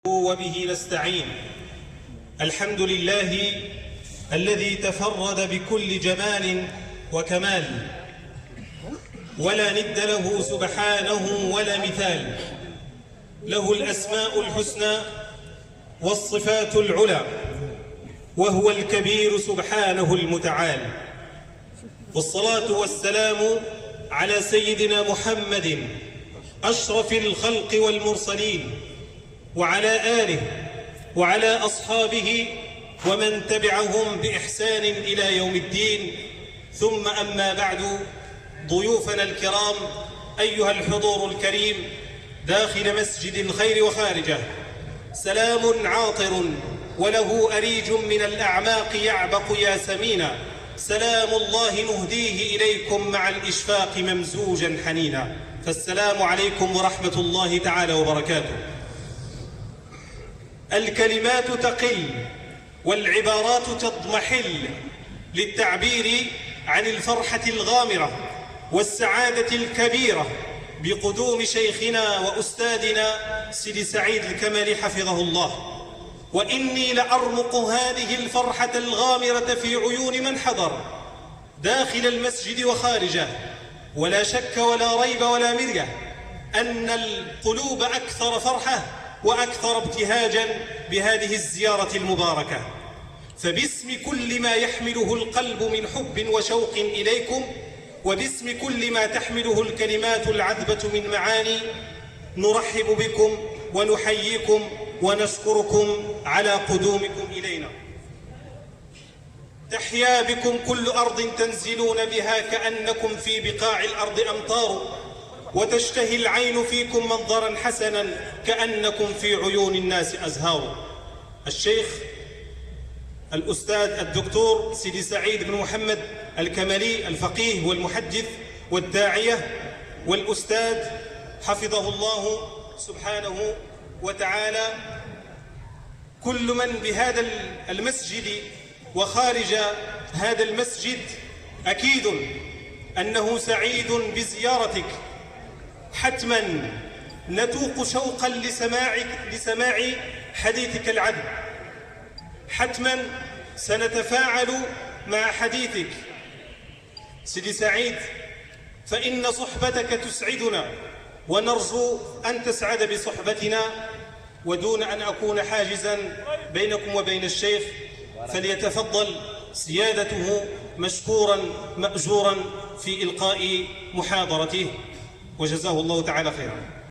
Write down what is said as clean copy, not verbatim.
وبه نستعين. الحمد لله الذي تفرد بكل جمال وكمال، ولا ند له سبحانه ولا مثال. له الأسماء الحسنى والصفات العلى، وهو الكبير سبحانه المتعال. والصلاة والسلام على سيدنا محمد أشرف الخلق والمرسلين، وعلى آله وعلى أصحابه ومن تبعهم بإحسان إلى يوم الدين. ثم أما بعد، ضيوفنا الكرام، أيها الحضور الكريم داخل مسجد الخير وخارجه، سلام عاطر وله أريج من الأعماق يعبق ياسمينا. سلام الله نهديه إليكم مع الإشفاق ممزوجا حنينا. فالسلام عليكم ورحمة الله تعالى وبركاته. الكلمات تقل والعبارات تضمحل للتعبير عن الفرحة الغامرة والسعادة الكبيرة بقدوم شيخنا وأستاذنا سيدي سعيد الكمالي حفظه الله. وإني لأرمق هذه الفرحة الغامرة في عيون من حضر داخل المسجد وخارجه، ولا شك ولا ريب ولا مرية أن القلوب أكثر فرحة وأكثر ابتهاجا بهذه الزيارة المباركة. فباسم كل ما يحمله القلب من حب وشوق إليكم، وباسم كل ما تحمله الكلمات العذبة من معاني، نرحب بكم ونحييكم ونشكركم على قدومكم إلينا. تحيا بكم كل أرض تنزلون بها كأنكم في بقاع الأرض أمطار، وتشتهي العين فيكم منظرا حسنا كأنكم في عيون الناس أزهار. الشيخ الأستاذ الدكتور سيدي سعيد بن محمد الكمالي، الفقيه والمحدث والداعية والأستاذ حفظه الله سبحانه وتعالى، كل من بهذا المسجد وخارج هذا المسجد أكيد أنه سعيد بزيارتك. حتما نتوق شوقا لسماع حديثك العذب، حتما سنتفاعل مع حديثك سيدي سعيد، فإن صحبتك تسعدنا ونرجو أن تسعد بصحبتنا. ودون أن أكون حاجزا بينكم وبين الشيخ، فليتفضل سيادته مشكورا مأجورا في إلقاء محاضرته، وجزاه الله تعالى خيرا.